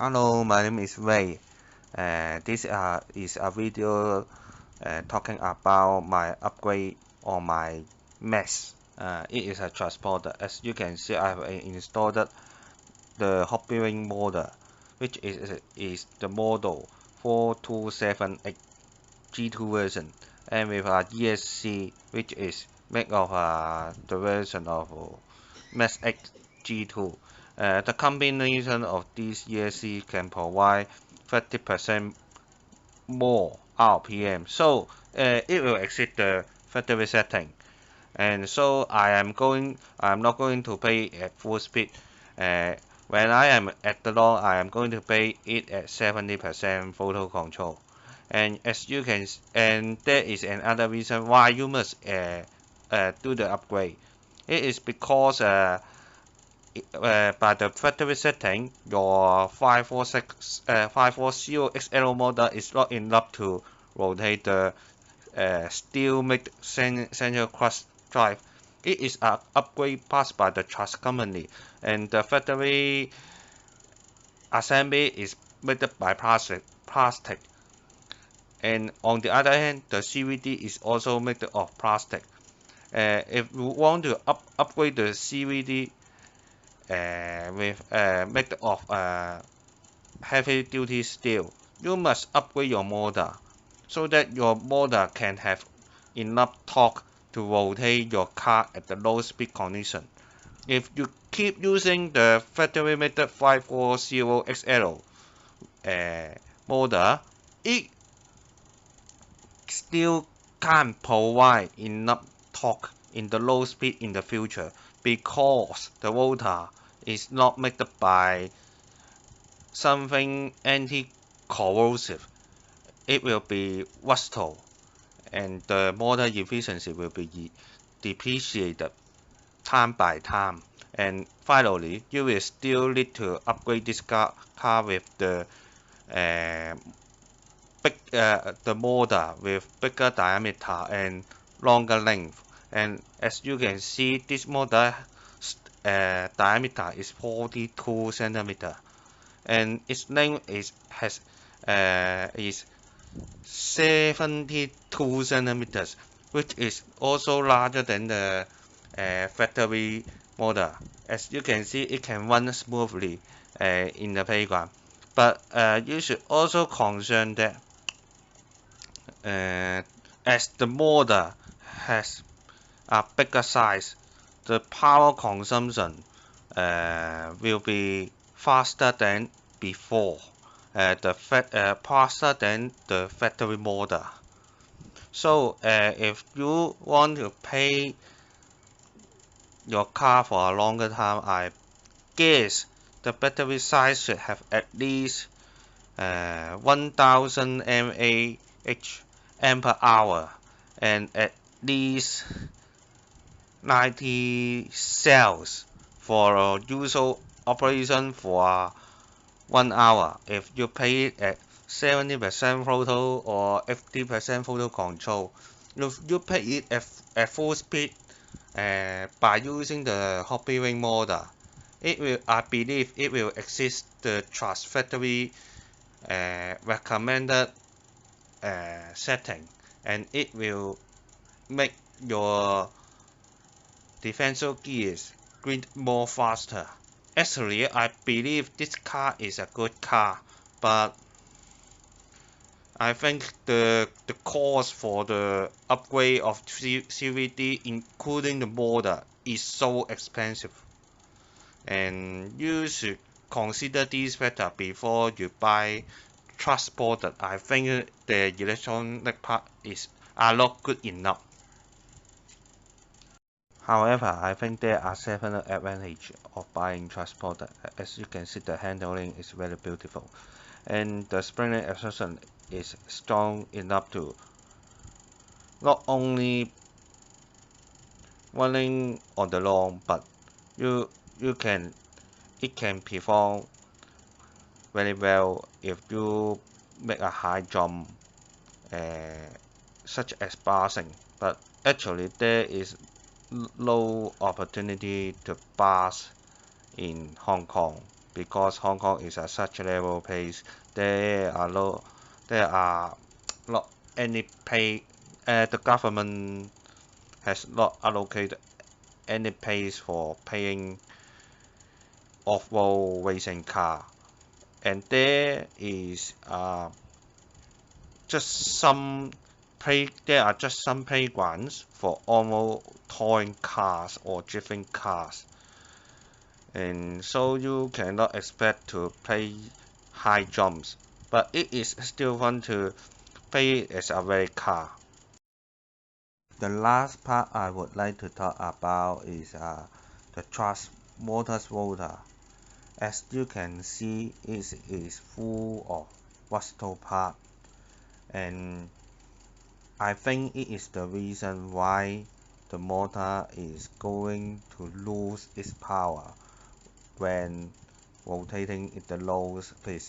Hello, my name is Ray. This is a video talking about my upgrade on my Maxx. It is a transporter. As you can see, I have installed the Hobbywing model, which is the model 4278G2 version, and with a ESC, which is made of the version of Max8-G2. The combination of these ESC can provide 30% more RPM, so it will exceed the factory setting. And so I'm not going to pay at full speed. Uh, when I am at the long, I am going to pay it at 70% photo control. And as you can, and there is another reason why you must do the upgrade. It is because by the factory setting, your 540 XL model is not enough to rotate the steel-made Central Cush Drive. It is an upgrade passed by the Traxxas company, and the factory assembly is made by plastic. And on the other hand, the CVD is also made of plastic. If you want to upgrade the CVD made of heavy-duty steel, you must upgrade your motor so that your motor can have enough torque to rotate your car at the low speed condition. If you keep using the factory-made 540 XL motor, it still can't provide enough torque in the low speed in the future because the rotor is not made by something anti-corrosive. It will be rusted and the motor efficiency will be depreciated time by time. And finally, you will still need to upgrade this car with the the motor with bigger diameter and longer length. And as you can see, this motor diameter is 42 centimeter, and its length is 72 centimeters, which is also larger than the factory model. As you can see, it can run smoothly in the playground. But you should also concern that as the model has a bigger size, the power consumption will be faster than before, faster than the factory model. So if you want to pay your car for a longer time, I guess the battery size should have at least 1000 mAh per hour and at least 90 cells for usual operation for 1 hour. If you pay it at 70% throttle or 80% throttle control, if you pay it at full speed by using the Hobbywing model, I believe it will exceed the Traxxas factory recommended setting, and it will make your differential gears grind more faster. Actually, I believe this car is a good car, but I think the cost for the upgrade of CVD, including the motor, is so expensive, and you should consider these factors before you buy transported. I think the electronic part are not good enough. However, I think there are several advantages of buying transporter. As you can see, the handling is very beautiful, and the spring absorption is strong enough to not only running on the lawn, but you can it can perform very well if you make a high jump, such as passing. But actually, there is low opportunity to pass in Hong Kong because Hong Kong is a such a level place. There are not any pay. The government has not allocated any place for paying off-road racing car, and there is there are just some playgrounds for almost towing cars or drifting cars, and so you cannot expect to play high jumps, but it is still fun to play as a rally car. The last part I would like to talk about is the Traxxas motor. As you can see, it is full of rustle parts, and I think it is the reason why the motor is going to lose its power when rotating in the low speed.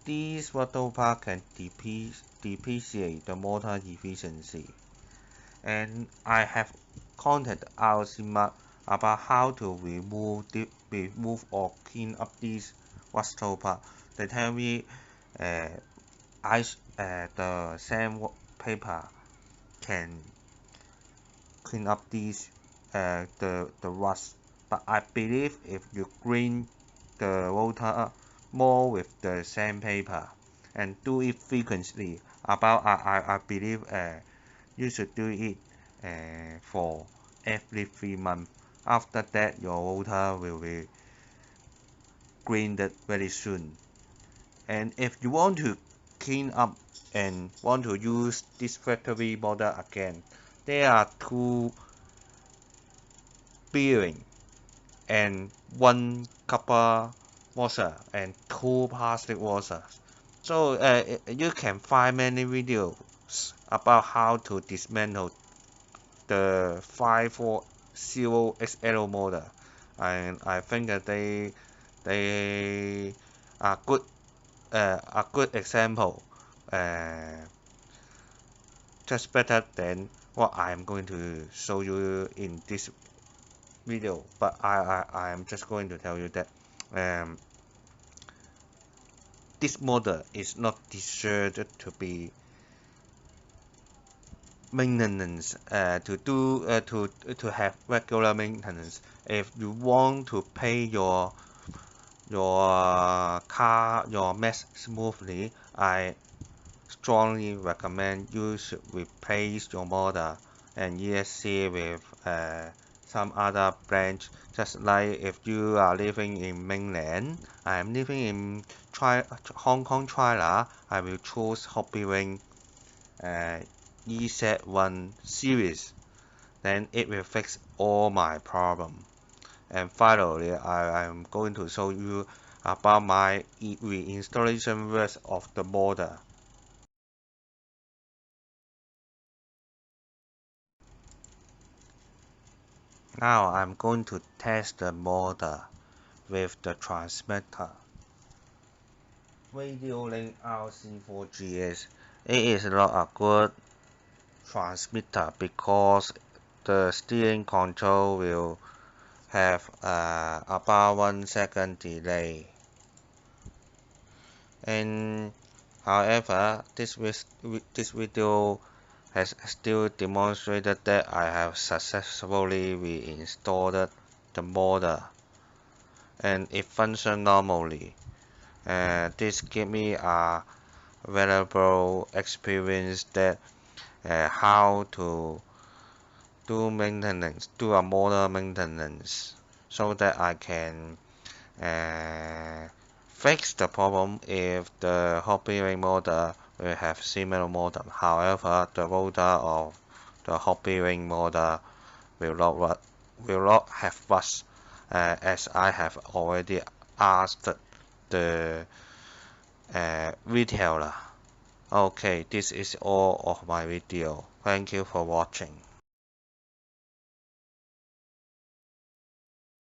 These rustle parts can depreciate the motor efficiency, and I have contacted our CMAX about how to remove or clean up these rustle parts. They tell me the sandpaper can clean up these the rust, but I believe if you clean the rotor more with the sandpaper and do it frequently, I believe you should do it for every 3 months. After that, your rotor will be cleaned very soon. And if you want to clean up and want to use this factory model again, there are 2 bearing and 1 copper washer and 2 plastic washers. So you can find many videos about how to dismantle the 540 XL model, and I think that they are good a good example, just better than what I am going to show you in this video. But I am just going to tell you that this model is not designed to be maintenance to have regular maintenance. If you want to pay your car, your Maxx smoothly, I strongly recommend you should replace your motor and ESC with some other branch. Just like if you are living in mainland, I am living in Hong Kong, China, I will choose Hobbywing EZ1 series. Then it will fix all my problem. And finally, I am going to show you about my reinstallation work of the motor. Now I'm going to test the motor with the transmitter. Radio Link RC4GS. It is not a good transmitter because the steering control will have about 1 second delay. And however, this video has still demonstrated that I have successfully reinstalled the motor and it functions normally. This gives me a valuable experience that how to do a motor maintenance, so that I can fix the problem if the Hobbywing motor will have similar motor. However, the motor of the Hobbywing motor will not have rust, as I have already asked the retailer. Okay, this is all of my video. Thank you for watching.